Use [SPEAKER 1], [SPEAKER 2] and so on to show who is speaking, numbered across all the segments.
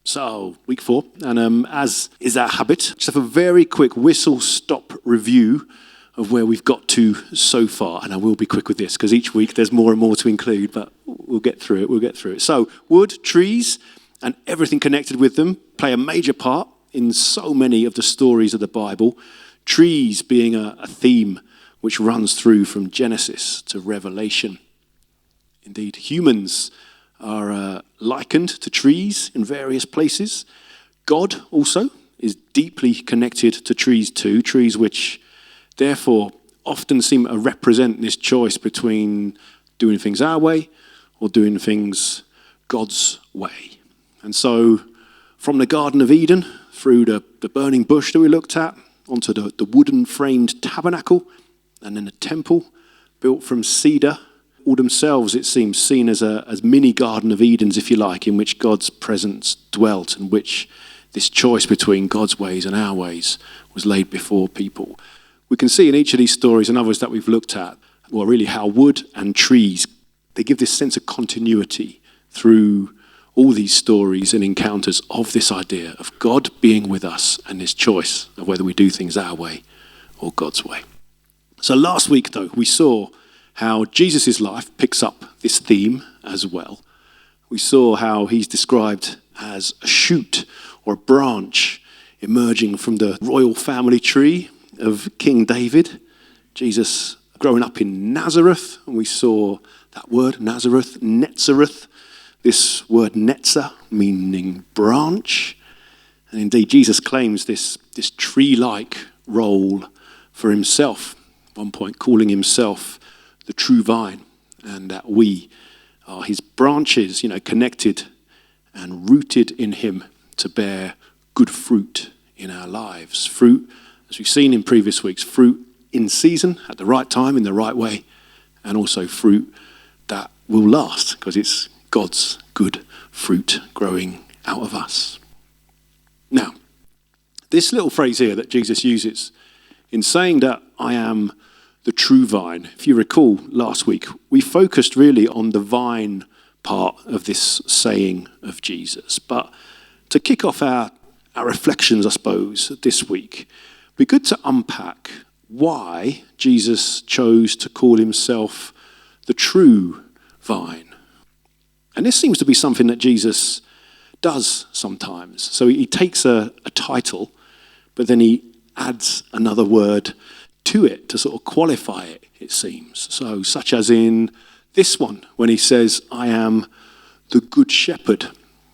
[SPEAKER 1] So, week 4, and as is our habit, just have a very quick whistle-stop review of where we've got to so far. And I will be quick with this, because each week there's more and more to include, but we'll get through it, So, wood, trees, and everything connected with them play a major part in so many of the stories of the Bible. Trees being a theme which runs through from Genesis to Revelation. Indeed, humans are likened to trees in various places. God also is deeply connected to trees too, trees which therefore often seem to represent this choice between doing things our way or doing things God's way. And so from the Garden of Eden through the burning bush that we looked at, onto the wooden framed tabernacle, and then the temple built from cedar, all themselves, it seems, seen as mini Garden of Edens, if you like, in which God's presence dwelt, and which this choice between God's ways and our ways was laid before people. We can see in each of these stories and others that we've looked at, well, really how wood and trees, they give this sense of continuity through all these stories and encounters of this idea of God being with us and this choice of whether we do things our way or God's way. So last week, though, we saw how Jesus' life picks up this theme as well. We saw how he's described as a shoot or a branch emerging from the royal family tree of King David. Jesus growing up in Nazareth, and we saw that word, Nazareth, Netzareth, this word netzer, meaning branch. And indeed, Jesus claims this tree-like role for himself, at one point calling himself the true vine, and that we are his branches, connected and rooted in him to bear good fruit in our lives. Fruit, as we've seen in previous weeks, fruit in season, at the right time, in the right way, and also fruit that will last, because it's God's good fruit growing out of us. Now, this little phrase here that Jesus uses in saying that I am the true vine. If you recall last week, we focused really on the vine part of this saying of Jesus. But to kick off our reflections, I suppose, this week, it'd be good to unpack why Jesus chose to call himself the true vine. And this seems to be something that Jesus does sometimes. So he takes a title, but then he adds another word to it to sort of qualify it, it seems. So, such as in this one, when he says, I am the good shepherd.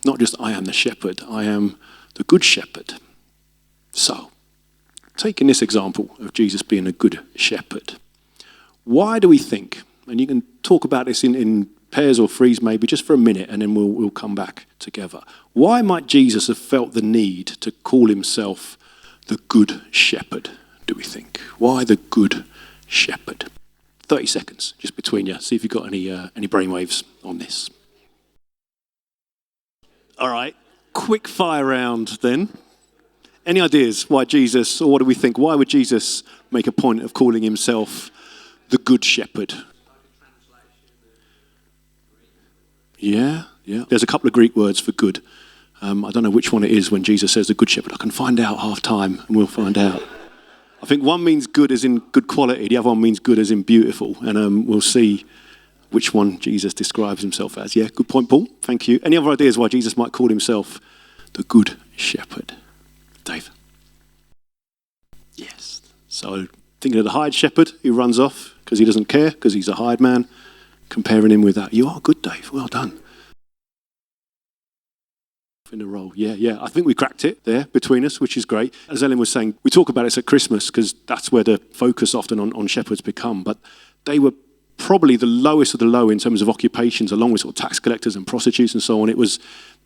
[SPEAKER 1] Not just I am the shepherd, I am the good shepherd. So, taking this example of Jesus being a good shepherd, why do we think, and you can talk about this in pairs or threes maybe, just for a minute, and then we'll come back together. Why might Jesus have felt the need to call himself the good shepherd? Do we think? Why the good shepherd? 30 seconds, just between you. See if you've got any brainwaves on this. All right, quick fire round then. Any ideas why Jesus, or what do we think? Why would Jesus make a point of calling himself the good shepherd? Yeah. There's a couple of Greek words for good. I don't know which one it is when Jesus says the good shepherd. I can find out half time, and we'll find out. I think one means good as in good quality, the other one means good as in beautiful, and we'll see which one Jesus describes himself as. Yeah, good point, Paul. Thank you. Any other ideas why Jesus might call himself the good shepherd? Dave? Yes. So thinking of the hired shepherd who runs off because he doesn't care, because he's a hired man, comparing him with that. You are good, Dave. Well done. In a role. Yeah. I think we cracked it there between us, which is great. As Ellen was saying, we talk about it at Christmas because that's where the focus often on shepherds become. But they were probably the lowest of the low in terms of occupations, along with sort of tax collectors and prostitutes and so on.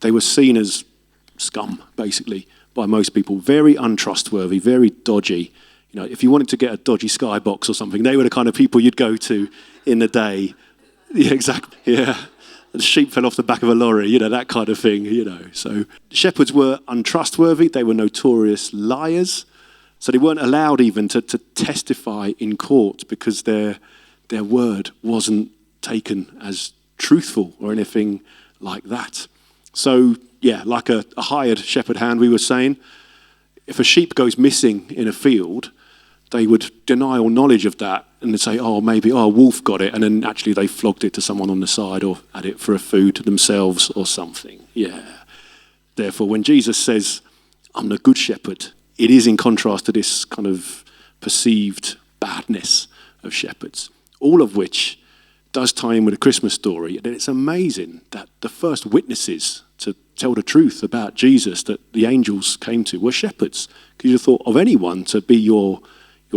[SPEAKER 1] They were seen as scum, basically, by most people. Very untrustworthy, very dodgy. If you wanted to get a dodgy skybox or something, they were the kind of people you'd go to in the day. Yeah, exactly. Yeah. The sheep fell off the back of a lorry, that kind of thing, So shepherds were untrustworthy. They were notorious liars. So they weren't allowed even to testify in court because their word wasn't taken as truthful or anything like that. So like a hired shepherd hand, we were saying. If a sheep goes missing in a field, they would deny all knowledge of that and they'd say, maybe a wolf got it, and then actually they flogged it to someone on the side or had it for a food to themselves or something. Yeah. Therefore, when Jesus says, I'm the good shepherd, it is in contrast to this kind of perceived badness of shepherds, all of which does tie in with the Christmas story. And it's amazing that the first witnesses to tell the truth about Jesus that the angels came to were shepherds. Because you thought of anyone to be your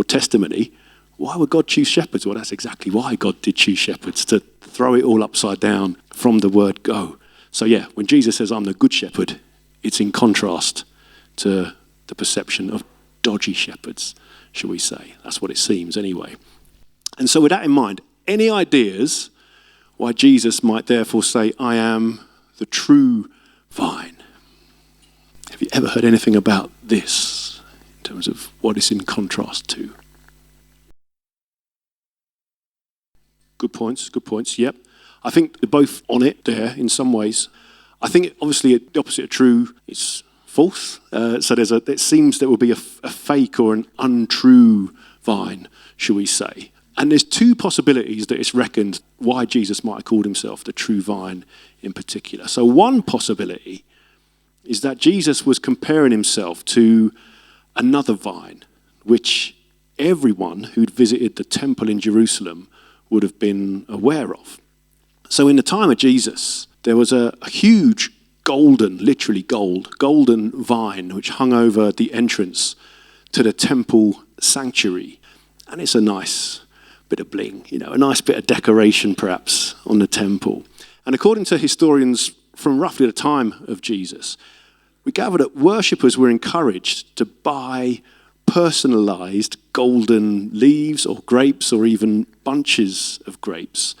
[SPEAKER 1] testimony, why would God choose shepherds? Well, that's exactly why God did choose shepherds, to throw it all upside down from the word go. So yeah, when Jesus says, I'm the good shepherd, it's in contrast to the perception of dodgy shepherds, shall we say. That's what it seems anyway. And so with that in mind, any ideas why Jesus might therefore say, I am the true vine? Have you ever heard anything about this in terms of what it's in contrast to? Good points, yep. I think they're both on it there in some ways. I think obviously the opposite of true is false. So it seems there will be a fake or an untrue vine, shall we say. And there's two possibilities that it's reckoned why Jesus might have called himself the true vine in particular. So one possibility is that Jesus was comparing himself to another vine, which everyone who'd visited the temple in Jerusalem would have been aware of. So in the time of Jesus, there was a huge golden, literally golden vine which hung over the entrance to the temple sanctuary. And it's a nice bit of bling, a nice bit of decoration perhaps on the temple. And according to historians from roughly the time of Jesus, we gather that worshippers were encouraged to buy personalized golden leaves or grapes or even bunches of grapes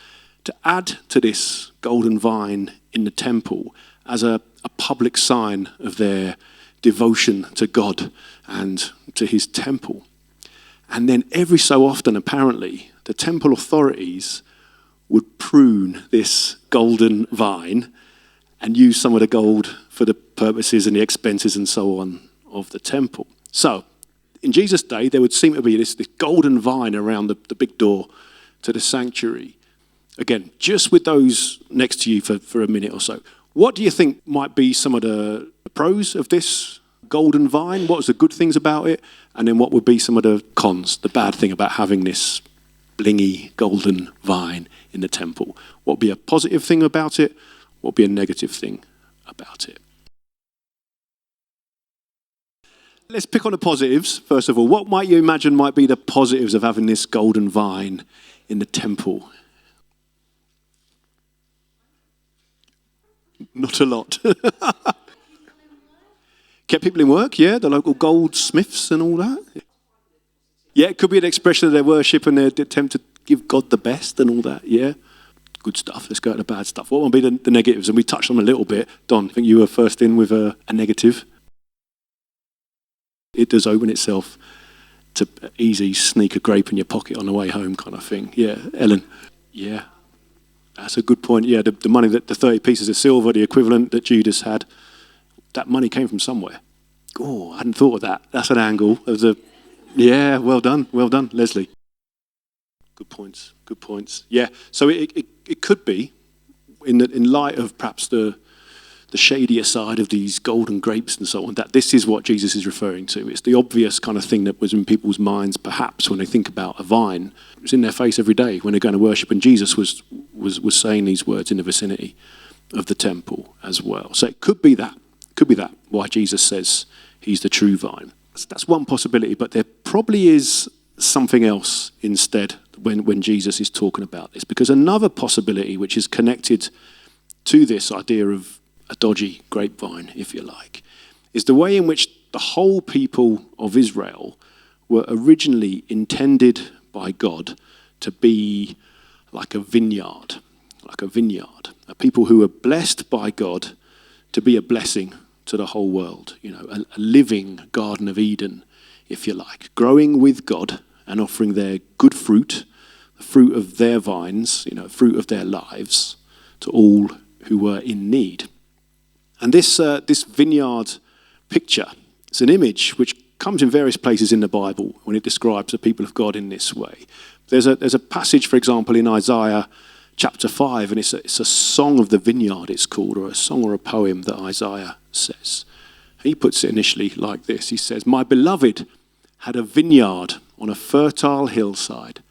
[SPEAKER 1] to add to this golden vine in the temple as a public sign of their devotion to God and to his temple. And then every so often, apparently, the temple authorities would prune this golden vine and use some of the gold for the purposes and the expenses and so on of the temple. So, in Jesus' day, there would seem to be this golden vine around the big door to the sanctuary. Again, just with those next to you for a minute or so. What do you think might be some of the pros of this golden vine? What was the good things about it? And then what would be some of the cons, the bad thing about having this blingy golden vine in the temple? What would be a positive thing about it? What would be a negative thing about it? Let's pick on the positives, first of all. What might you imagine might be the positives of having this golden vine in the temple? Not a lot. Kept people in work, yeah, the local goldsmiths and all that. Yeah, it could be an expression of their worship and their attempt to give God the best and all that, yeah. Good stuff. Let's go to the bad stuff. What would be the negatives? And we touched on them a little bit. Don, I think you were first in with a negative. It does open itself to easy sneak a grape in your pocket on the way home kind of thing. Yeah, Ellen. Yeah, that's a good point. Yeah, the money, that the 30 pieces of silver, the equivalent that Judas had, that money came from somewhere. Oh, I hadn't thought of that. That's an angle. Yeah, well done, Leslie. Good points. Yeah, so it could be, in light of perhaps the shadier side of these golden grapes and so on, that this is what Jesus is referring to. It's the obvious kind of thing that was in people's minds, perhaps, when they think about a vine. It's in their face every day when they're going to worship, and Jesus was saying these words in the vicinity of the temple as well. So it could be that, why Jesus says he's the true vine. That's one possibility, but there probably is something else instead when Jesus is talking about this, because another possibility which is connected to this idea of a dodgy grapevine, if you like, is the way in which the whole people of Israel were originally intended by God to be like a vineyard, a people who were blessed by God to be a blessing to the whole world, a living Garden of Eden, if you like, growing with God and offering their good fruit, the fruit of their vines, fruit of their lives, to all who were in need. And this vineyard picture, it's an image which comes in various places in the Bible when it describes the people of God in this way. There's a passage, for example, in Isaiah chapter 5, and it's a song of the vineyard, it's called, or a song or a poem that Isaiah says. He puts it initially like this. He says, "My beloved had a vineyard on a fertile hillside.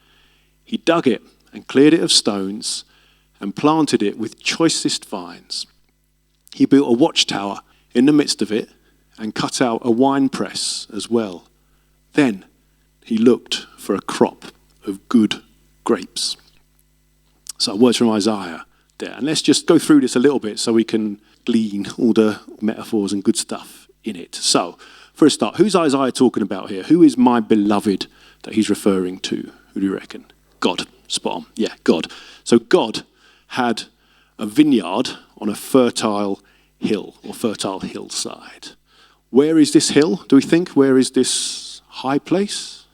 [SPEAKER 1] He dug it and cleared it of stones and planted it with choicest vines. He built a watchtower in the midst of it and cut out a winepress as well. Then he looked for a crop of good grapes." So words from Isaiah there. And let's just go through this a little bit so we can glean all the metaphors and good stuff in it. So, for a start, who's Isaiah talking about here? Who is my beloved that he's referring to? Who do you reckon? God. Spot on. Yeah, God. So God had a vineyard on a fertile hill or fertile hillside. Where is this hill, do we think? Where is this high place?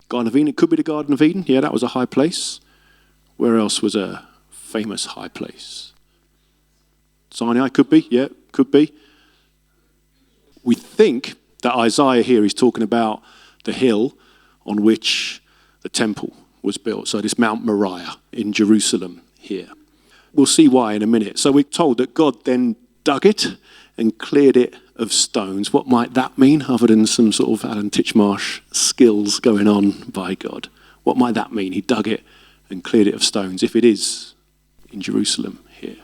[SPEAKER 1] Garden of Eden. It could be the Garden of Eden. Yeah, that was a high place. Where else was a famous high place? Sinai, could be. Yeah, could be. We think that Isaiah here is talking about the hill on which the temple was built. So this Mount Moriah in Jerusalem here. We'll see why in a minute. So we're told that God then dug it and cleared it of stones. What might that mean other than some sort of Alan Titchmarsh skills going on by God? What might that mean? He dug it and cleared it of stones, if it is in Jerusalem here.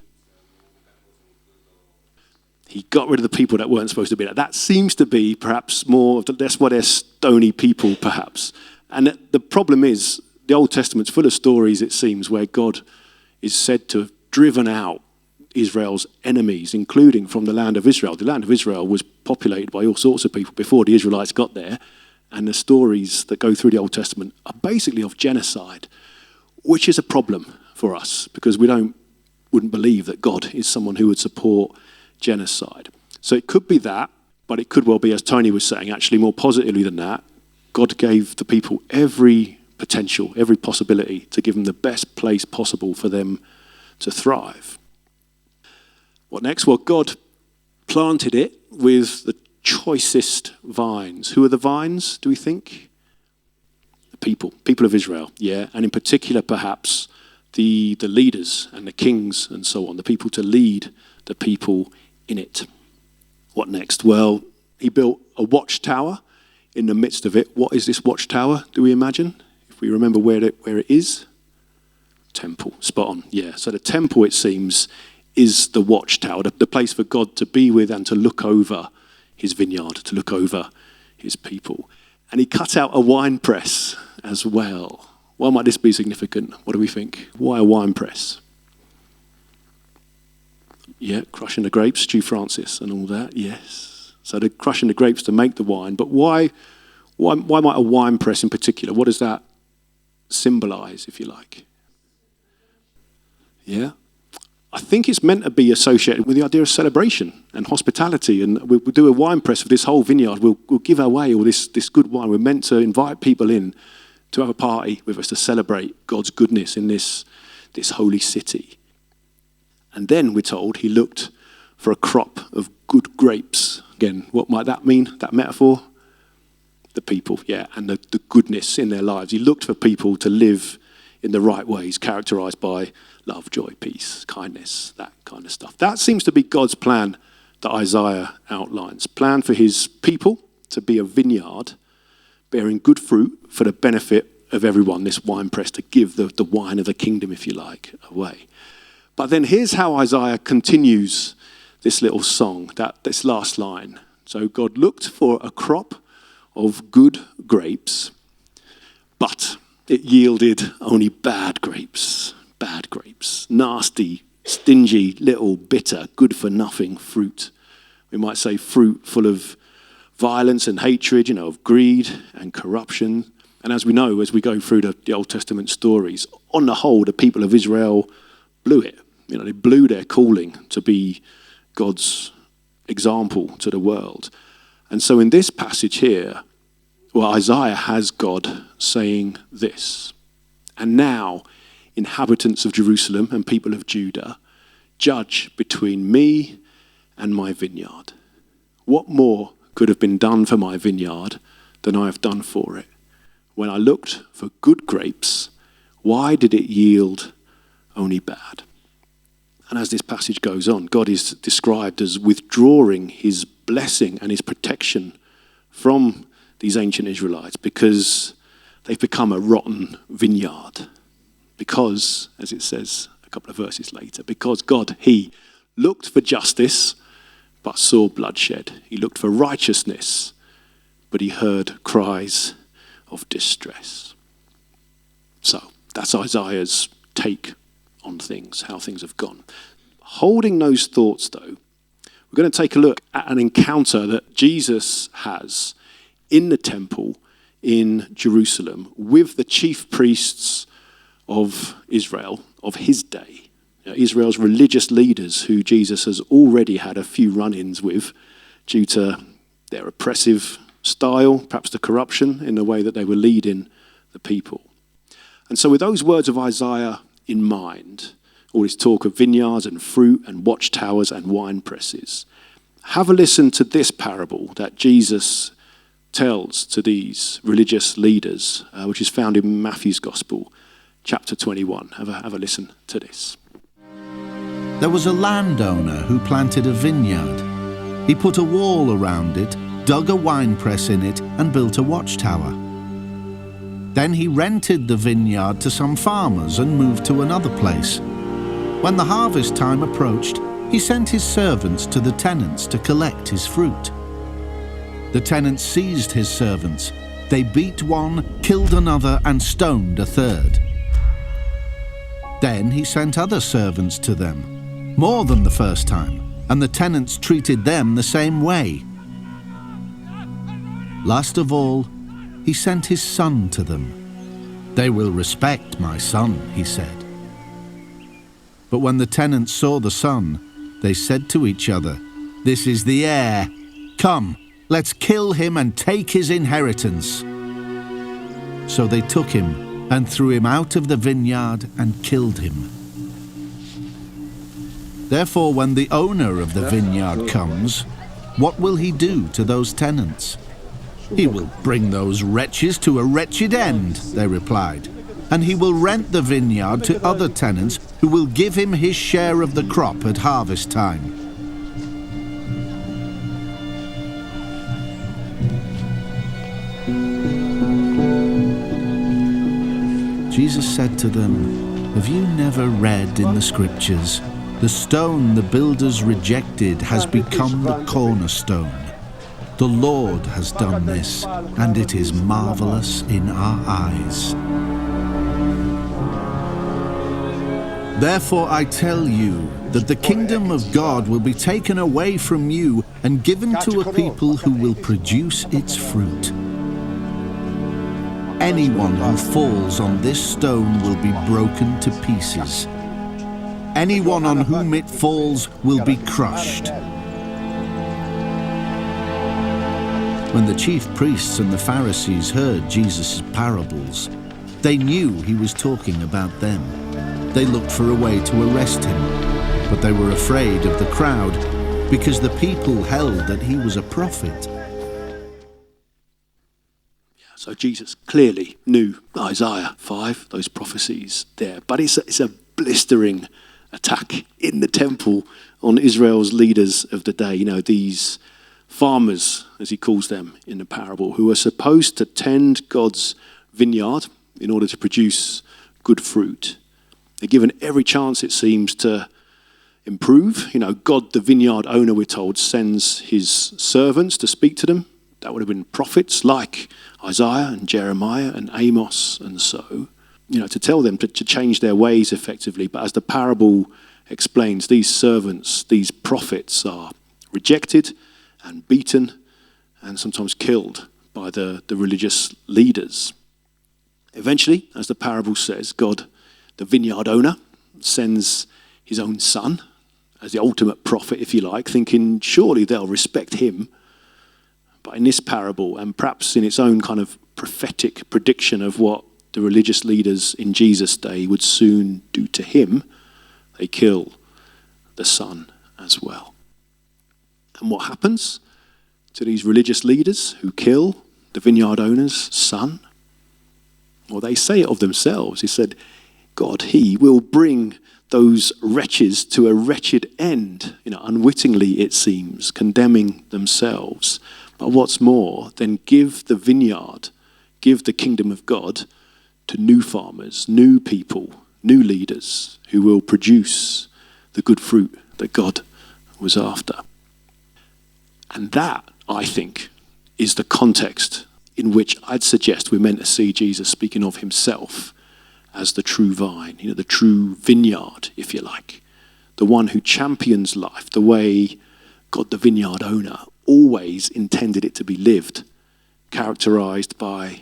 [SPEAKER 1] He got rid of the people that weren't supposed to be there. That seems to be perhaps more, that's why they're stony people perhaps. And the problem is, the Old Testament's full of stories, it seems, where God is said to have driven out Israel's enemies, including from the land of Israel. The land of Israel was populated by all sorts of people before the Israelites got there. And the stories that go through the Old Testament are basically of genocide, which is a problem for us because we wouldn't believe that God is someone who would support genocide. So it could be that, but it could well be, as Tony was saying, actually more positively than that, God gave the people every potential, every possibility to give them the best place possible for them to thrive. What next? Well, God planted it with the choicest vines. Who are the vines, do we think? The people of Israel, yeah. And in particular, perhaps, the leaders and the kings and so on, the people to lead the people in it. What next? Well, he built a watchtower in the midst of it. What is this watchtower, do we imagine? If we remember where it is? Temple, spot on, yeah. So the temple, it seems, is the watchtower, the place for God to be with and to look over his vineyard, to look over his people. And he cut out a wine press as well. Why might this be significant? What do we think? Why a wine press? Yeah, crushing the grapes, Stu Francis and all that, yes. So they're crushing the grapes to make the wine. But why might a wine press in particular? What does that symbolize, if you like? Yeah. I think it's meant to be associated with the idea of celebration and hospitality. And we'll do a wine press of this whole vineyard. We'll give away all this good wine. We're meant to invite people in to have a party with us to celebrate God's goodness in this holy city. And then we're told he looked for a crop of good grapes. Again, what might that mean, that metaphor? The people, yeah, and the goodness in their lives. He looked for people to live in the right ways, characterized by love, joy, peace, kindness, that kind of stuff. That seems to be God's plan that Isaiah outlines. Plan for his people to be a vineyard bearing good fruit for the benefit of everyone, this wine press, to give the wine of the kingdom, if you like, away. But then here's how Isaiah continues this little song, this last line. So God looked for a crop of good grapes, but it yielded only bad grapes, nasty, stingy, little, bitter, good-for-nothing fruit. We might say fruit full of violence and hatred, of greed and corruption. And as we know, as we go through the Old Testament stories, on the whole, the people of Israel blew it. They blew their calling to be God's example to the world. And so in this passage here, Isaiah has God saying this. And now, inhabitants of Jerusalem and people of Judah, judge between me and my vineyard. What more could have been done for my vineyard than I have done for it? When I looked for good grapes, why did it yield only bad? And as this passage goes on, God is described as withdrawing his blessing and his protection from these ancient Israelites because they've become a rotten vineyard. Because, as it says a couple of verses later, because God, he looked for justice but saw bloodshed. He looked for righteousness, but he heard cries of distress. So that's Isaiah's take on things, how things have gone. Holding those thoughts, though, we're going to take a look at an encounter that Jesus has in the temple in Jerusalem with the chief priests of Israel of his day. Israel's religious leaders who Jesus has already had a few run-ins with due to their oppressive style, perhaps the corruption in the way that they were leading the people. And so with those words of Isaiah in mind, all this talk of vineyards and fruit and watchtowers and wine presses, have a listen to this parable that Jesus tells to these religious leaders, which is found in Matthew's Gospel, chapter 21. Have a listen to this.
[SPEAKER 2] There was a landowner who planted a vineyard. He put a wall around it, dug a winepress in it, and built a watchtower. Then he rented the vineyard to some farmers and moved to another place. When the harvest time approached, he sent his servants to the tenants to collect his fruit. The tenants seized his servants. They beat one, killed another, and stoned a third. Then he sent other servants to them, more than the first time, and the tenants treated them the same way. Last of all, he sent his son to them. They will respect my son, he said. But when the tenants saw the son, they said to each other, "This is the heir. Come, let's kill him and take his inheritance." So they took him and threw him out of the vineyard and killed him. Therefore, when the owner of the vineyard comes, what will he do to those tenants? "He will bring those wretches to a wretched end," they replied, "and he will rent the vineyard to other tenants who will give him his share of the crop at harvest time." Jesus said to them, "Have you never read in the scriptures, 'The stone the builders rejected has become the cornerstone'? The Lord has done this, and it is marvelous in our eyes. Therefore I tell you that the kingdom of God will be taken away from you and given to a people who will produce its fruit. Anyone who falls on this stone will be broken to pieces. Anyone on whom it falls will be crushed." When the chief priests and the Pharisees heard Jesus' parables, they knew he was talking about them. They looked for a way to arrest him, but they were afraid of the crowd because the people held that he was a prophet.
[SPEAKER 1] So Jesus clearly knew Isaiah 5, those prophecies there. But it's a blistering attack in the temple on Israel's leaders of the day. You know, these farmers, as he calls them in the parable, who are supposed to tend God's vineyard in order to produce good fruit. They're given every chance, it seems, to improve. You know, God, the vineyard owner, we're told, sends his servants to speak to them. That would have been prophets like Isaiah and Jeremiah and Amos and so, you know, to tell them to change their ways effectively. But as the parable explains, these servants, these prophets are rejected and beaten and sometimes killed by the religious leaders. Eventually, as the parable says, God, the vineyard owner, sends his own son as the ultimate prophet, if you like, thinking surely they'll respect him. But in this parable, and perhaps in its own kind of prophetic prediction of what the religious leaders in Jesus' day would soon do to him, they kill the Son as well. And what happens to these religious leaders who kill the vineyard owner's son? Well, they say it of themselves. He said, God, he will bring those wretches to a wretched end, unwittingly it seems, condemning themselves. But what's more, then give the vineyard, give the kingdom of God to new farmers, new people, new leaders who will produce the good fruit that God was after. And that, I think, is the context in which I'd suggest we're meant to see Jesus speaking of himself as the true vine, the true vineyard, if you like, the one who champions life the way God, the vineyard owner, always intended it to be lived, characterized by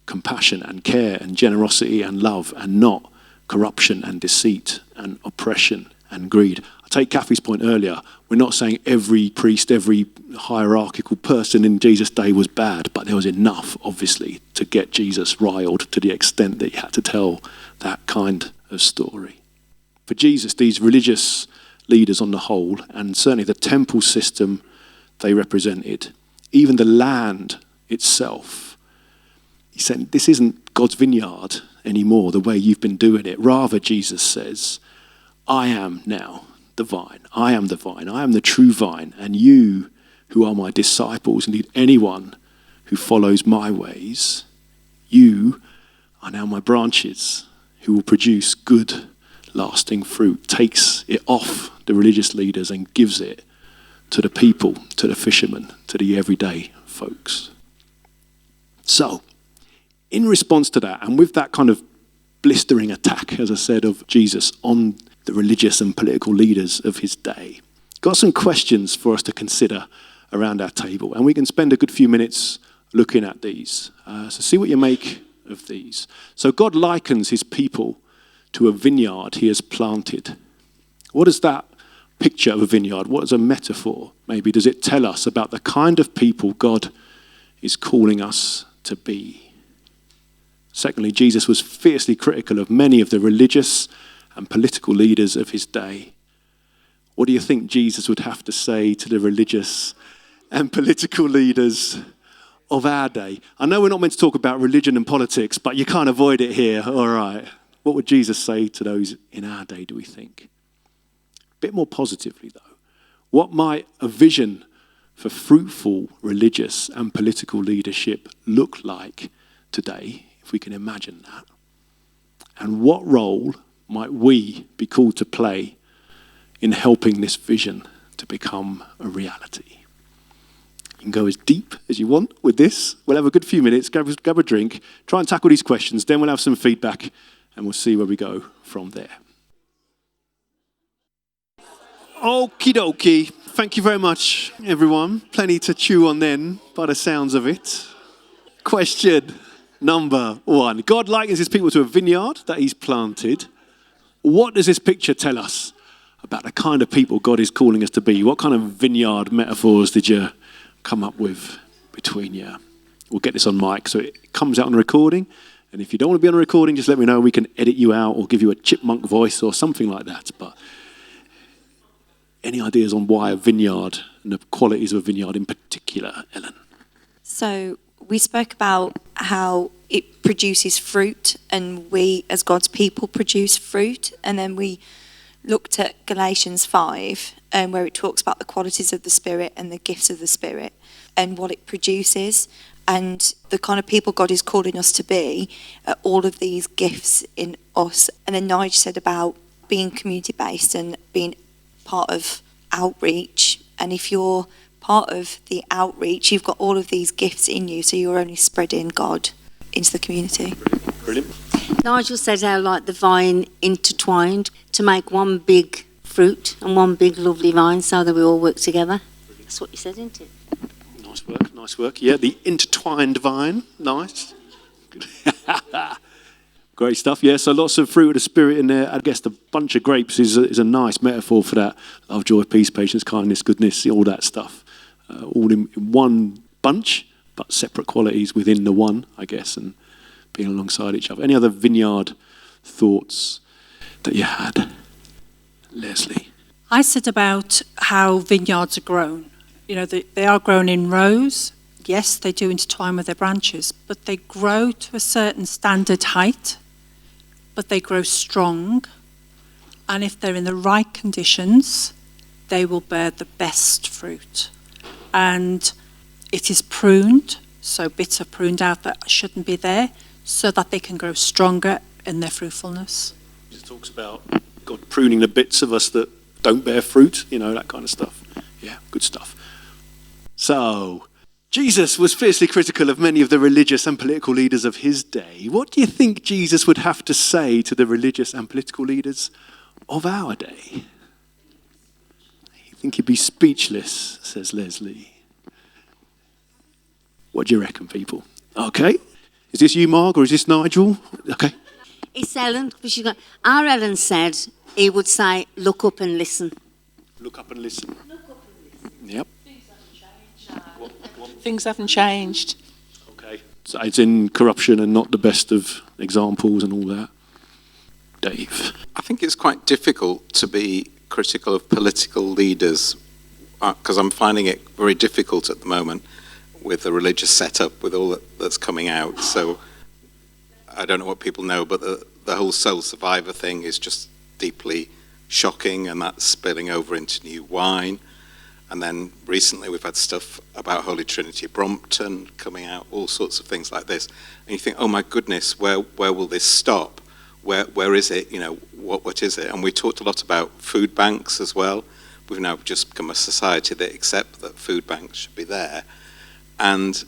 [SPEAKER 1] compassion and care and generosity and love, and not corruption and deceit and oppression and greed. I take Kathy's point earlier. We're not saying every priest, every hierarchical person in Jesus' day was bad, but there was enough, obviously, to get Jesus riled to the extent that he had to tell that kind of story. For Jesus, these religious leaders on the whole, and certainly the temple system they represented, even the land itself, he said, this isn't God's vineyard anymore, the way you've been doing it. Rather, Jesus says, I am now the vine. I am the vine. I am the true vine. And you who are my disciples, indeed anyone who follows my ways, you are now my branches who will produce good, lasting fruit. Takes it off the religious leaders and gives it to the people, to the fishermen, to the everyday folks. So, in response to that, and with that kind of blistering attack, as I said, of Jesus on the religious and political leaders of his day, got some questions for us to consider around our table. And we can spend a good few minutes looking at these. So see what you make of these. So God likens his people to a vineyard he has planted. What is that picture of a vineyard? What is a metaphor? Maybe does it tell us about the kind of people God is calling us to be? Secondly, Jesus was fiercely critical of many of the religious and political leaders of his day. What do you think Jesus would have to say to the religious and political leaders of our day? I know we're not meant to talk about religion and politics, but you can't avoid it here. All right. What would Jesus say to those in our day, do we think? A bit more positively, though. What might a vision for fruitful religious and political leadership look like today, if we can imagine that? And what role might we be called to play in helping this vision to become a reality? You can go as deep as you want with this. We'll have a good few minutes, grab a drink, try and tackle these questions, then we'll have some feedback and we'll see where we go from there. Okie dokie. Thank you very much, everyone. Plenty to chew on then, by the sounds of it. Question number 1. God likens his people to a vineyard that he's planted. What does this picture tell us about the kind of people God is calling us to be? What kind of vineyard metaphors did you come up with between you? We'll get this on mic so it comes out on recording. And if you don't want to be on a recording, just let me know. We can edit you out or give you a chipmunk voice or something like that. But any ideas on why a vineyard and the qualities of a vineyard in particular, Ellen?
[SPEAKER 3] So we spoke about how it produces fruit and we as God's people produce fruit. And then we looked at Galatians 5 where it talks about the qualities of the Spirit and the gifts of the Spirit and what it produces. And the kind of people God is calling us to be, all of these gifts in us. And then Nigel said about being community-based and being part of outreach. And if you're part of the outreach, you've got all of these gifts in you, so you're only spreading God into the community.
[SPEAKER 1] Brilliant.
[SPEAKER 4] Nigel said how like the vine intertwined to make one big fruit and one big lovely vine so that we all work together. That's what you said, isn't it?
[SPEAKER 1] Nice work. Yeah, the intertwined vine. Nice. Great stuff. Yeah, so lots of fruit of the Spirit in there. I guess the bunch of grapes is a nice metaphor for that. Love, joy, peace, patience, kindness, goodness, all that stuff. All in one bunch, but separate qualities within the one, I guess, and being alongside each other. Any other vineyard thoughts that you had? Leslie?
[SPEAKER 5] I said about how vineyards are grown. You know, they are grown in rows. Yes, they do intertwine with their branches, but they grow to a certain standard height, but they grow strong. And if they're in the right conditions, they will bear the best fruit. And it is pruned, so bits are pruned out that shouldn't be there, so that they can grow stronger in their fruitfulness.
[SPEAKER 1] It talks about God pruning the bits of us that don't bear fruit, that kind of stuff. Yeah, good stuff. So, Jesus was fiercely critical of many of the religious and political leaders of his day. What do you think Jesus would have to say to the religious and political leaders of our day? You think he'd be speechless, says Leslie. What do you reckon, people? Okay. Is this you, Marg, or is this Nigel? Okay.
[SPEAKER 4] It's Ellen, because our Ellen said he would say, look up and listen.
[SPEAKER 1] Look up and listen. Yep.
[SPEAKER 6] Things haven't changed.
[SPEAKER 1] Okay. So it's in corruption and not the best of examples and all that. Dave.
[SPEAKER 7] I think it's quite difficult to be critical of political leaders because I'm finding it very difficult at the moment with the religious setup, with all that's coming out. So I don't know what people know, but the whole sole survivor thing is just deeply shocking, and that's spilling over into new wine. And then recently we've had stuff about Holy Trinity Brompton coming out, all sorts of things like this. And you think, oh my goodness, where will this stop? Where is it? What is it? And we talked a lot about food banks as well. We've now just become a society that accepts that food banks should be there. And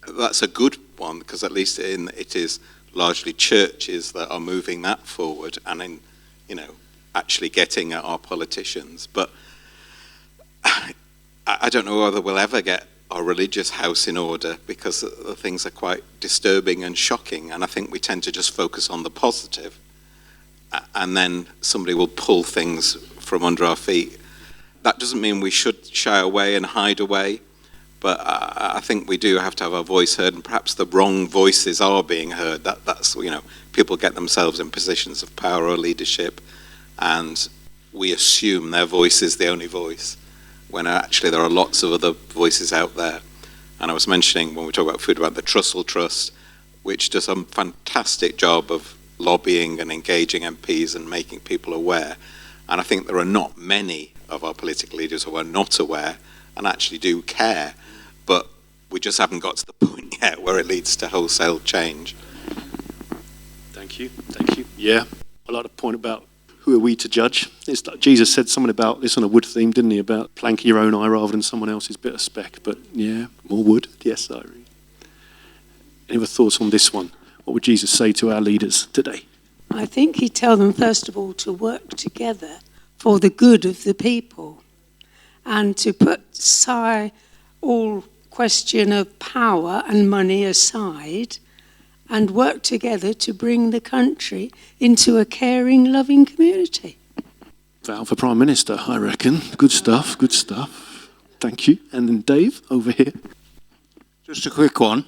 [SPEAKER 7] that's a good one, because at least it is largely churches that are moving that forward and actually getting at our politicians. But I don't know whether we'll ever get our religious house in order, because the things are quite disturbing and shocking, and I think we tend to just focus on the positive, and then somebody will pull things from under our feet. That doesn't mean we should shy away and hide away, but I think we do have to have our voice heard, and perhaps the wrong voices are being heard. That's people get themselves in positions of power or leadership, and we assume their voice is the only voice, when actually there are lots of other voices out there. And I was mentioning, when we talk about food, about the Trussell Trust, which does a fantastic job of lobbying and engaging MPs and making people aware. And I think there are not many of our political leaders who are not aware and actually do care, but we just haven't got to the point yet where it leads to wholesale change.
[SPEAKER 1] Thank you. Yeah, I like the point about who are we to judge? It's like Jesus said something about this on a wood theme, didn't he? About planking your own eye rather than someone else's bit of speck. But yeah, more wood. Yes, Irene. Any other thoughts on this one? What would Jesus say to our leaders today?
[SPEAKER 8] I think he'd tell them, first of all, to work together for the good of the people, and to put all question of power and money aside, and work together to bring the country into a caring, loving community.
[SPEAKER 1] Val for Prime Minister, I reckon. Good stuff. Thank you. And then Dave, over here.
[SPEAKER 9] Just a quick one.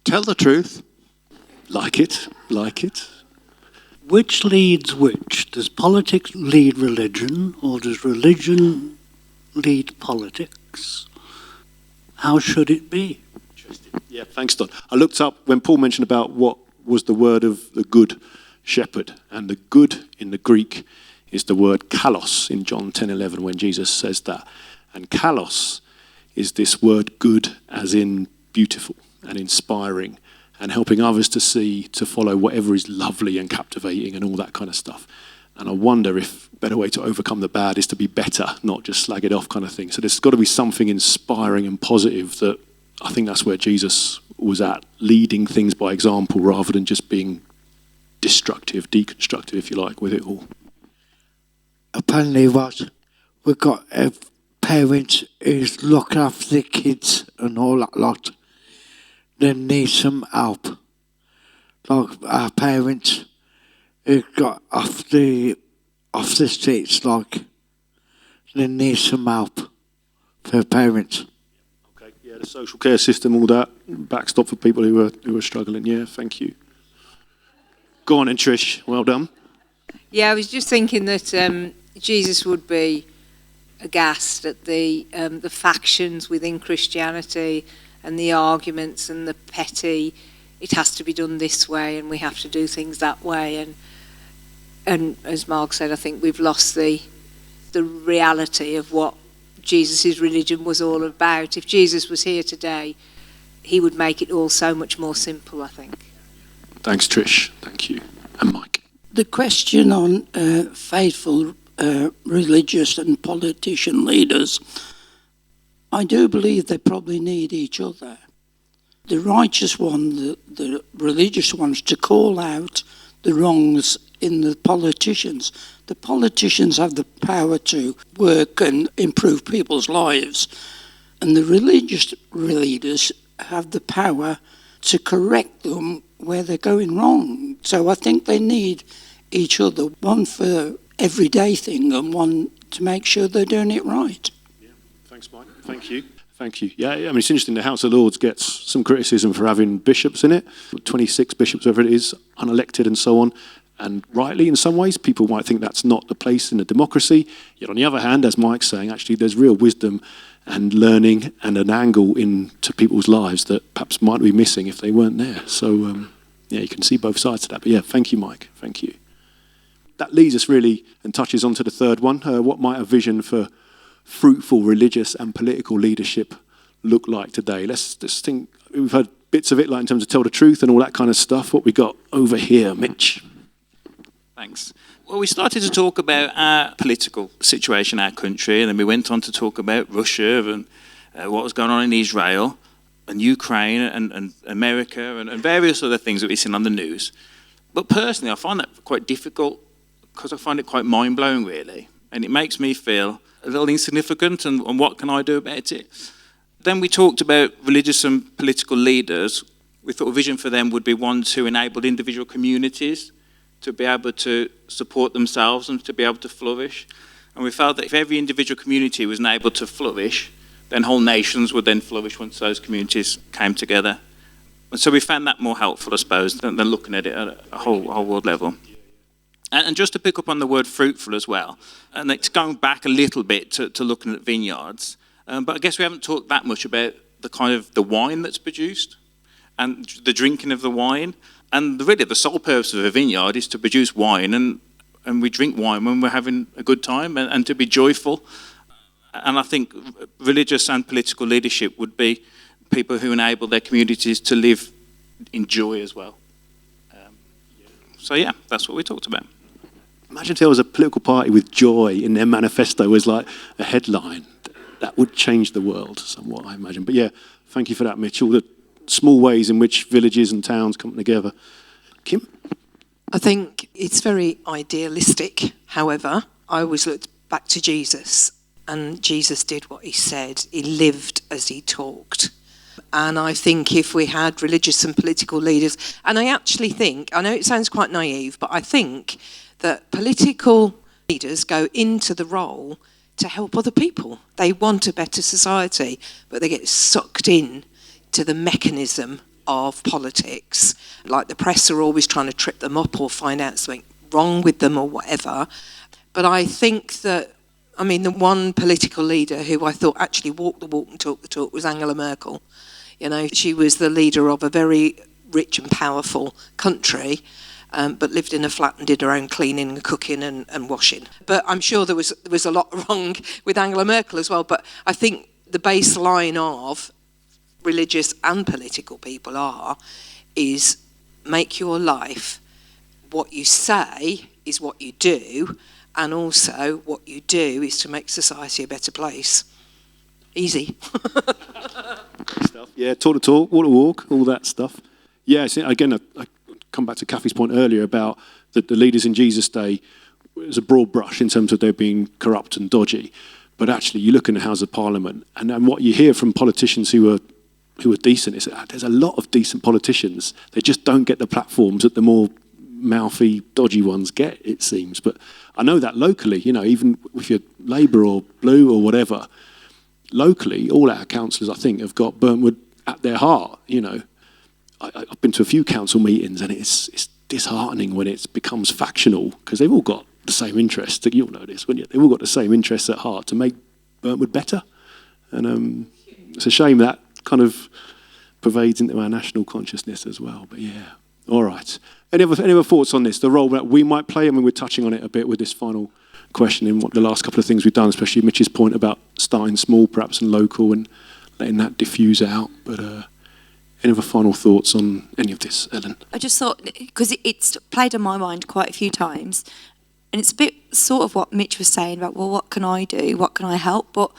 [SPEAKER 9] Tell the truth.
[SPEAKER 1] Like it.
[SPEAKER 10] Which leads which? Does politics lead religion, or does religion lead politics? How should it be?
[SPEAKER 1] Yeah, thanks, Don. I looked up when Paul mentioned about what was the word of the good shepherd, and the good in the Greek is the word kalos in John 10:11 when Jesus says that. And kalos is this word good as in beautiful and inspiring and helping others to follow whatever is lovely and captivating and all that kind of stuff. And I wonder if a better way to overcome the bad is to be better, not just slag it off kind of thing. So there's got to be something inspiring and positive that I think that's where Jesus was at, leading things by example rather than just being destructive, deconstructive, if you like, with it all.
[SPEAKER 11] Apparently we've got parents who's looking after the kids and all that lot. They need some help. Like our parents who got off the streets, they need some help for parents.
[SPEAKER 1] Yeah, the social care system, all that, backstop for people who are struggling. Yeah, thank you. Go on then, Trish. Well done.
[SPEAKER 6] Yeah, I was just thinking that Jesus would be aghast at the factions within Christianity and the arguments and the petty, it has to be done this way and we have to do things that way. And as Mark said, I think we've lost the reality of what Jesus' religion was all about. If Jesus was here today, he would make it all so much more simple, I think.
[SPEAKER 1] Thanks, Trish. Thank you. And Mike.
[SPEAKER 12] The question on faithful religious and politician leaders, I do believe they probably need each other. The righteous one, the religious ones, to call out the wrongs in the politicians. The politicians have the power to work and improve people's lives, and the religious leaders have the power to correct them where they're going wrong. So I think they need each other, one for everyday thing and one to make sure they're doing it right.
[SPEAKER 1] Yeah. Thanks, Mike. Thank you. Thank you. Yeah, I mean, it's interesting. The House of Lords gets some criticism for having bishops in it, 26 bishops, whatever it is, unelected and so on. And rightly, in some ways, people might think that's not the place in a democracy. Yet on the other hand, as Mike's saying, actually there's real wisdom and learning and an angle into people's lives that perhaps might be missing if they weren't there. So, yeah, you can see both sides of that. But yeah, thank you, Mike. Thank you. That leads us really and touches on to the third one. What might a vision for fruitful religious and political leadership look like today? Let's think. We've heard bits of it, like in terms of tell the truth and all that kind of stuff. What we got over here, Mitch?
[SPEAKER 13] Thanks. Well, we started to talk about our political situation, our country, and then we went on to talk about Russia and what was going on in Israel and Ukraine and America and various other things that we've seen on the news. But personally, I find that quite difficult because I find it quite mind-blowing, really. And it makes me feel a little insignificant and what can I do about it? Then we talked about religious and political leaders. We thought a vision for them would be ones who enabled individual communities to be able to support themselves and to be able to flourish. And we felt that if every individual community was able to flourish, then whole nations would then flourish once those communities came together. And so we found that more helpful, I suppose, than looking at it at a whole world level. And just to pick up on the word fruitful as well, and it's going back a little bit to looking at vineyards, but I guess we haven't talked that much about the kind of the wine that's produced and the drinking of the wine. And really the sole purpose of a vineyard is to produce wine, and we drink wine when we're having a good time and to be joyful. And I think religious and political leadership would be people who enable their communities to live in joy as well. So yeah, that's what we talked about.
[SPEAKER 1] Imagine if there was a political party with joy in their manifesto as like a headline. That would change the world somewhat, I imagine. But yeah, thank you for that, Mitch. All the small ways in which villages and towns come together. Kim?
[SPEAKER 14] I think it's very idealistic. However, I always looked back to Jesus, and Jesus did what he said. He lived as he talked. And I think if we had religious and political leaders, and I actually think, I know it sounds quite naive, but I think that political leaders go into the role to help other people. They want a better society, but they get sucked in to the mechanism of politics. Like the press are always trying to trip them up or find out something wrong with them or whatever. But I think that, I mean, the one political leader who I thought actually walked the walk and talked the talk was Angela Merkel. You know, she was the leader of a very rich and powerful country, but lived in a flat and did her own cleaning and cooking and washing. But I'm sure there was a lot wrong with Angela Merkel as well. But I think the baseline of religious and political people is make your life what you say is what you do, and also what you do is to make society a better place. Easy.
[SPEAKER 1] Stuff. Yeah, talk the talk, walk the walk, all that stuff. Yeah, so again, I come back to Kathy's point earlier about the leaders in Jesus' day. It was a broad brush in terms of their being corrupt and dodgy, but actually you look in the House of Parliament and what you hear from politicians who are decent is that there's a lot of decent politicians. They just don't get the platforms that the more mouthy, dodgy ones get, it seems. But I know that locally, you know, even if you're Labour or Blue or whatever, locally, all our councillors, I think, have got Burntwood at their heart, you know. I've been to a few council meetings and it's disheartening when it becomes factional because they've all got the same interest. You'll know this, wouldn't you? They've all got the same interests at heart to make Burntwood better. And it's a shame that kind of pervades into our national consciousness as well. But yeah, all right. Any other thoughts on this? The role that we might play? I mean, we're touching on it a bit with this final question in what the last couple of things we've done, especially Mitch's point about starting small, perhaps, and local, and letting that diffuse out. But any other final thoughts on any of this, Ellen?
[SPEAKER 3] I just thought, because it's played on my mind quite a few times, and it's a bit sort of what Mitch was saying about, well, what can I do? What can I help? But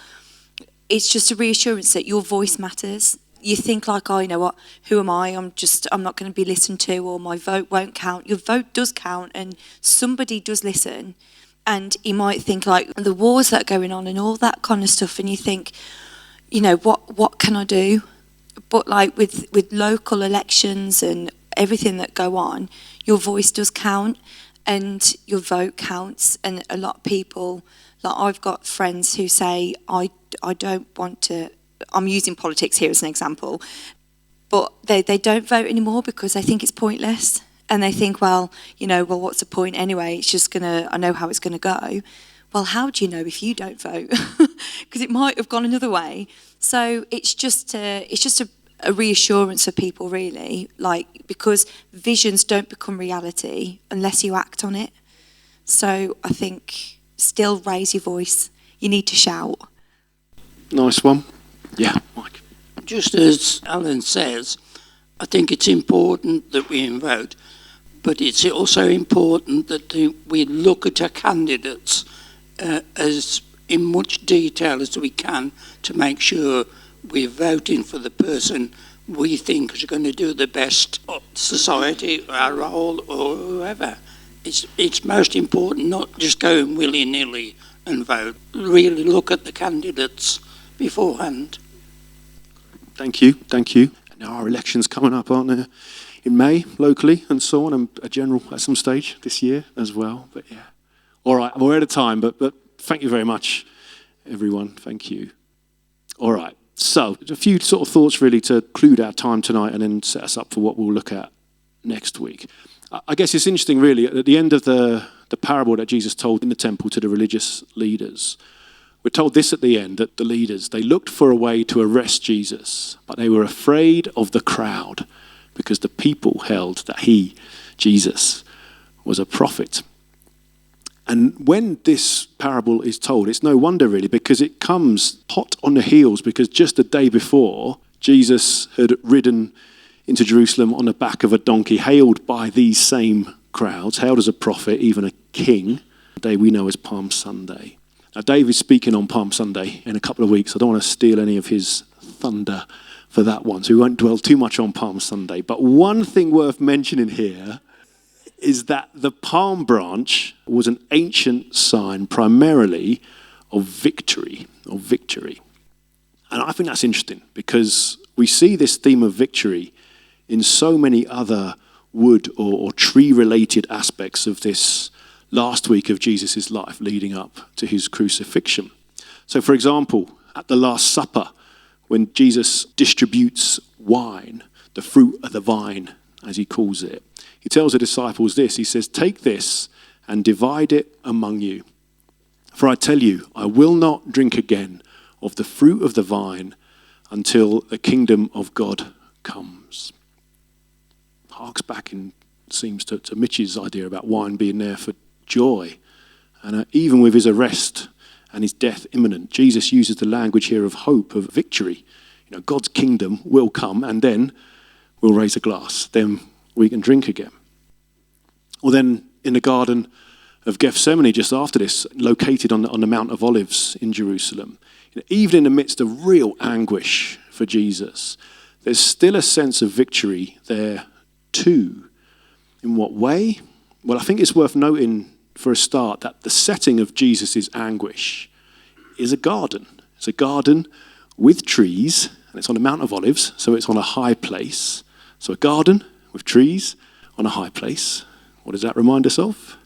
[SPEAKER 3] it's just a reassurance that your voice matters. You think like, oh, you know what, who am I? I'm not going to be listened to, or my vote won't count. Your vote does count, and somebody does listen. And you might think like the wars that are going on and all that kind of stuff, and you think, you know, what can I do? But like with local elections and everything that go on, your voice does count and your vote counts. And a lot of people, like I've got friends who say, I don't want to, I'm using politics here as an example, but they don't vote anymore because they think it's pointless. And they think, well, what's the point anyway? It's just I know how it's going to go. Well, how do you know if you don't vote? Because it might have gone another way. So it's just a reassurance for people, really, like, because visions don't become reality unless you act on it. So I think still raise your voice. You need to shout.
[SPEAKER 1] Nice one. Yeah, Mike.
[SPEAKER 12] Just as Alan says, I think it's important that we vote, but it's also important that we look at our candidates as in much detail as we can to make sure we're voting for the person we think is going to do the best of society, our role, or whoever. It's most important not just going willy-nilly and vote. Really look at the candidates beforehand.
[SPEAKER 1] Thank you. And there are elections coming up, aren't there? In May, locally, and so on, and a general at some stage this year as well. But yeah. All right, we're out of time, but thank you very much, everyone. Thank you. All right. So, a few sort of thoughts really to conclude our time tonight and then set us up for what we'll look at next week. I guess it's interesting, really, at the end of the parable that Jesus told in the temple to the religious leaders, we're told this at the end, that the leaders, they looked for a way to arrest Jesus, but they were afraid of the crowd because the people held that he, Jesus, was a prophet. And when this parable is told, it's no wonder really, because it comes hot on the heels, because just the day before, Jesus had ridden into Jerusalem on the back of a donkey, hailed by these same crowds, hailed as a prophet, even a king, the day we know as Palm Sunday. Now, Dave is speaking on Palm Sunday in a couple of weeks. I don't want to steal any of his thunder for that one, so we won't dwell too much on Palm Sunday. But one thing worth mentioning here is that the palm branch was an ancient sign primarily of victory. And I think that's interesting because we see this theme of victory in so many other wood or tree-related aspects of this last week of Jesus' life leading up to his crucifixion. So, for example, at the Last Supper, when Jesus distributes wine, the fruit of the vine, as he calls it, he tells the disciples this. He says, "Take this and divide it among you. For I tell you, I will not drink again of the fruit of the vine until the kingdom of God comes." Harks back and seems to Mitch's idea about wine being there for joy. And even with his arrest and his death imminent, Jesus uses the language here of hope, of victory. God's kingdom will come, and then we'll raise a glass. Then we can drink again. Or then in the Garden of Gethsemane, just after this, located on the Mount of Olives in Jerusalem, even in the midst of real anguish for Jesus, there's still a sense of victory there too. In what way? Well, I think it's worth noting for a start that the setting of Jesus' anguish is a garden. It's a garden with trees, and it's on the Mount of Olives, so it's on a high place. So a garden with trees on a high place. What does that remind us of?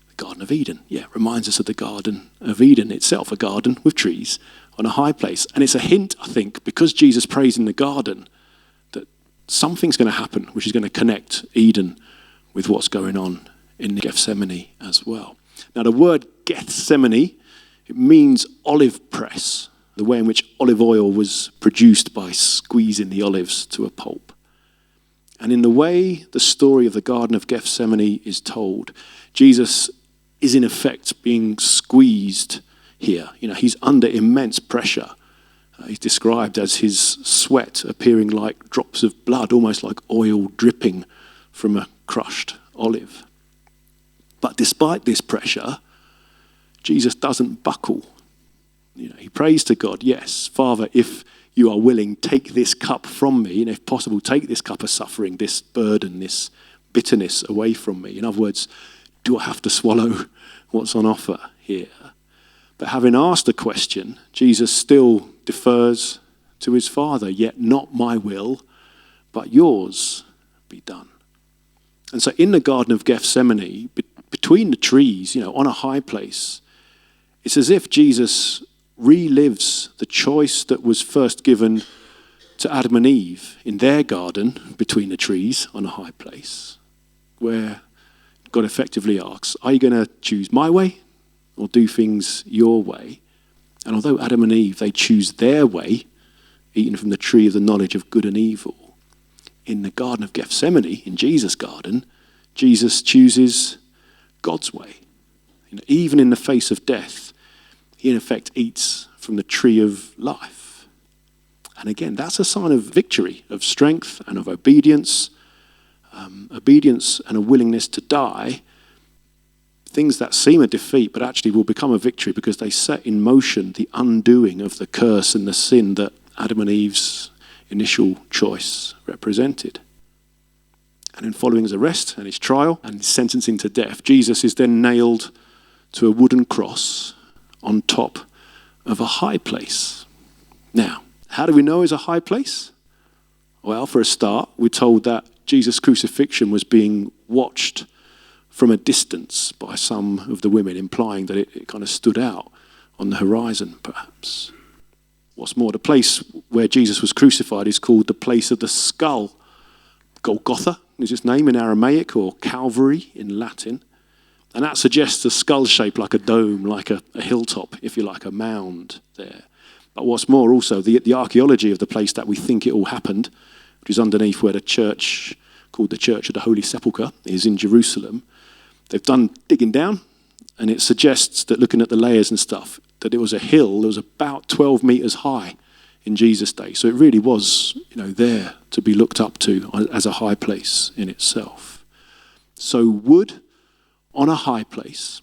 [SPEAKER 1] The Garden of Eden. Yeah, it reminds us of the Garden of Eden itself, a garden with trees on a high place. And it's a hint, I think, because Jesus prays in the garden, that something's going to happen which is going to connect Eden with what's going on in Gethsemane as well. Now, the word Gethsemane, it means olive press, the way in which olive oil was produced by squeezing the olives to a pulp. And in the way the story of the Garden of Gethsemane is told, Jesus is in effect being squeezed here. He's under immense pressure. He's described as his sweat appearing like drops of blood, almost like oil dripping from a crushed olive. But despite this pressure, Jesus doesn't buckle. He prays to God, yes, Father, if you are willing, take this cup from me, and if possible, take this cup of suffering, this burden, this bitterness away from me. In other words, do I have to swallow what's on offer here? But having asked the question, Jesus still defers to his Father, yet not my will, but yours be done. And so in the Garden of Gethsemane, between the trees, on a high place, it's as if Jesus relives the choice that was first given to Adam and Eve in their garden between the trees on a high place, where God effectively asks, are you going to choose my way or do things your way? And although Adam and Eve, they choose their way, eating from the tree of the knowledge of good and evil, in the Garden of Gethsemane, in Jesus' garden, Jesus chooses God's way. Even in the face of death, he in effect eats from the tree of life. And again, that's a sign of victory, of strength and of obedience. Obedience and a willingness to die, things that seem a defeat but actually will become a victory because they set in motion the undoing of the curse and the sin that Adam and Eve's initial choice represented. And in following his arrest and his trial and his sentencing to death, Jesus is then nailed to a wooden cross on top of a high place. Now, how do we know it's a high place? Well, for a start, we're told that Jesus' crucifixion was being watched from a distance by some of the women, implying that it kind of stood out on the horizon, perhaps. What's more, the place where Jesus was crucified is called the place of the skull. Golgotha is its name in Aramaic, or Calvary in Latin. And that suggests a skull shape like a dome, like a hilltop, if you like, a mound there. But what's more, also, the archaeology of the place that we think it all happened, which is underneath where the church, called the Church of the Holy Sepulchre, is in Jerusalem. They've done digging down, and it suggests that looking at the layers and stuff, that it was a hill that was about 12 meters high in Jesus' day. So it really was, there to be looked up to as a high place in itself. So wood on a high place,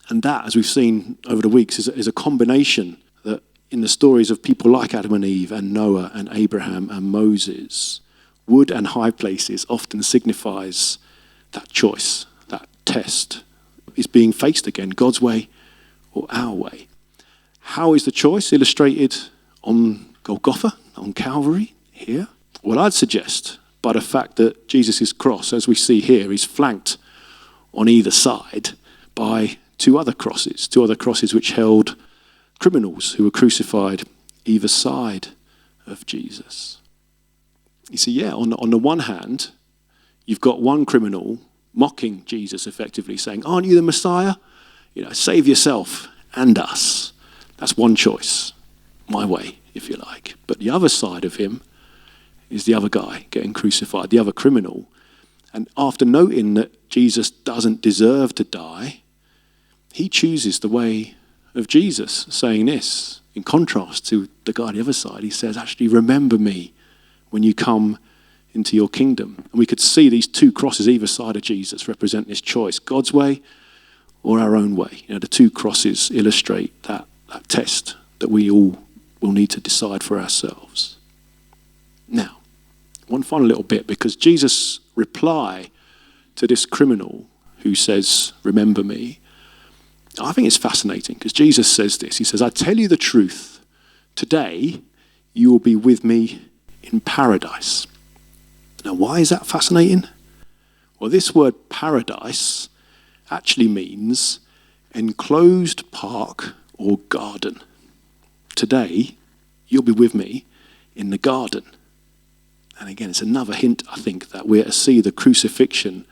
[SPEAKER 1] and that, as we've seen over the weeks, is a combination that in the stories of people like Adam and Eve and Noah and Abraham and Moses, wood and high places often signifies that choice, that test is being faced again, God's way or our way. How is the choice illustrated on Golgotha, on Calvary here? Well, I'd suggest by the fact that Jesus' cross, as we see here, is flanked on either side by two other crosses which held criminals who were crucified either side of Jesus. You see, on the one hand, you've got one criminal mocking Jesus effectively, saying, aren't you the Messiah? Save yourself and us. That's one choice, my way, if you like. But the other side of him is the other guy getting crucified, the other criminal. And after noting that Jesus doesn't deserve to die, he chooses the way of Jesus, saying this, in contrast to the guy on the other side. He says, actually, remember me when you come into your kingdom. And we could see these two crosses either side of Jesus represent this choice, God's way or our own way. The two crosses illustrate that test that we all will need to decide for ourselves. Now, one final little bit, because Jesus' reply to this criminal who says, remember me, I think it's fascinating, because Jesus says this. He says, I tell you the truth, today you will be with me in paradise. Now, why is that fascinating? Well, this word paradise actually means enclosed park or garden. Today, you'll be with me in the garden. And again, it's another hint, I think, that we're to see the crucifixion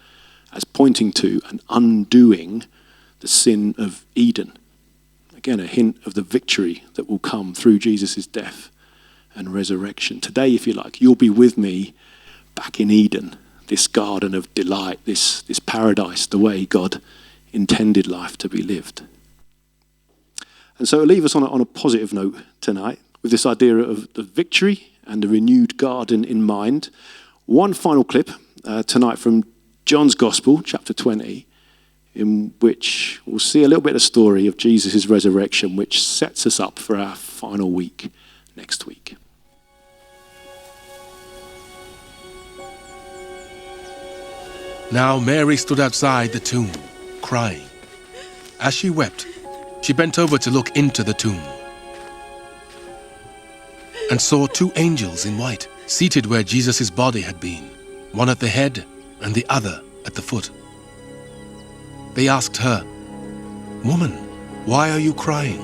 [SPEAKER 1] as pointing to and undoing the sin of Eden. Again, a hint of the victory that will come through Jesus' death and resurrection. Today, if you like, you'll be with me back in Eden, this garden of delight, this paradise, the way God intended life to be lived. And so it'll leave us on a positive note tonight with this idea of the victory and the renewed garden in mind. One final clip tonight from John's Gospel, chapter 20, in which we'll see a little bit of the story of Jesus' resurrection, which sets us up for our final week next week.
[SPEAKER 15] Now Mary stood outside the tomb, crying. As she wept, she bent over to look into the tomb and saw two angels in white seated where Jesus' body had been, one at the head and the other at the foot. They asked her, "Woman, why are you crying?"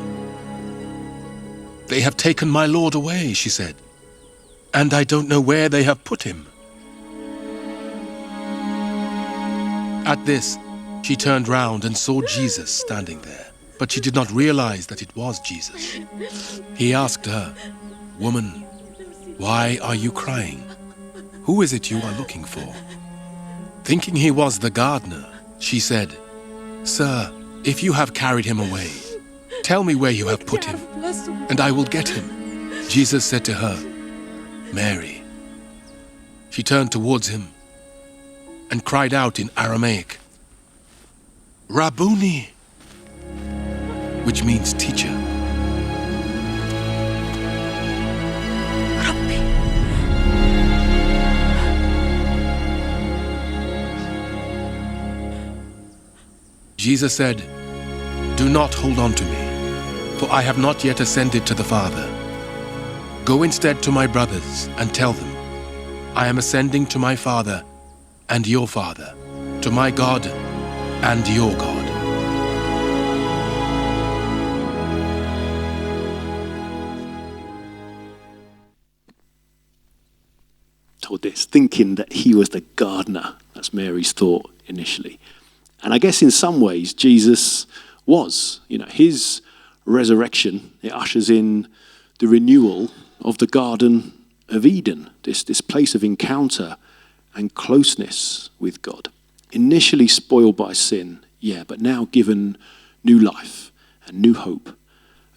[SPEAKER 15] "They have taken my Lord away," she said, "and I don't know where they have put him." At this, she turned round and saw Jesus standing there, but she did not realize that it was Jesus. He asked her, "Woman, why are you crying? Who is it you are looking for?" Thinking he was the gardener, she said, "Sir, if you have carried him away, tell me where you have put him, and I will get him." Jesus said to her, "Mary." She turned towards him and cried out in Aramaic, "Rabboni," which means teacher. Jesus said, "Do not hold on to me, for I have not yet ascended to the Father. Go instead to my brothers and tell them, I am ascending to my Father and your Father, to my God and your God."
[SPEAKER 1] Told this, thinking that he was the gardener. That's Mary's thought initially. And I guess in some ways, Jesus was. His resurrection, it ushers in the renewal of the Garden of Eden, this place of encounter and closeness with God. Initially spoiled by sin, but now given new life and new hope,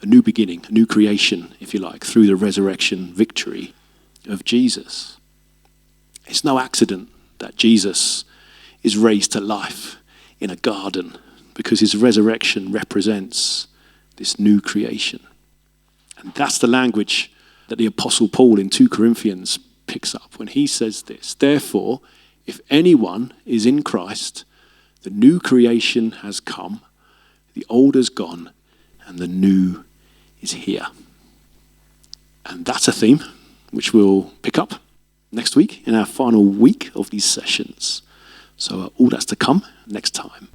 [SPEAKER 1] a new beginning, a new creation, if you like, through the resurrection victory of Jesus. It's no accident that Jesus is raised to life in a garden, because his resurrection represents this new creation. And that's the language that the Apostle Paul in 2 Corinthians picks up when he says this: "Therefore, if anyone is in Christ, the new creation has come, the old is gone, and the new is here." And that's a theme which we'll pick up next week in our final week of these sessions. So all that's to come next time.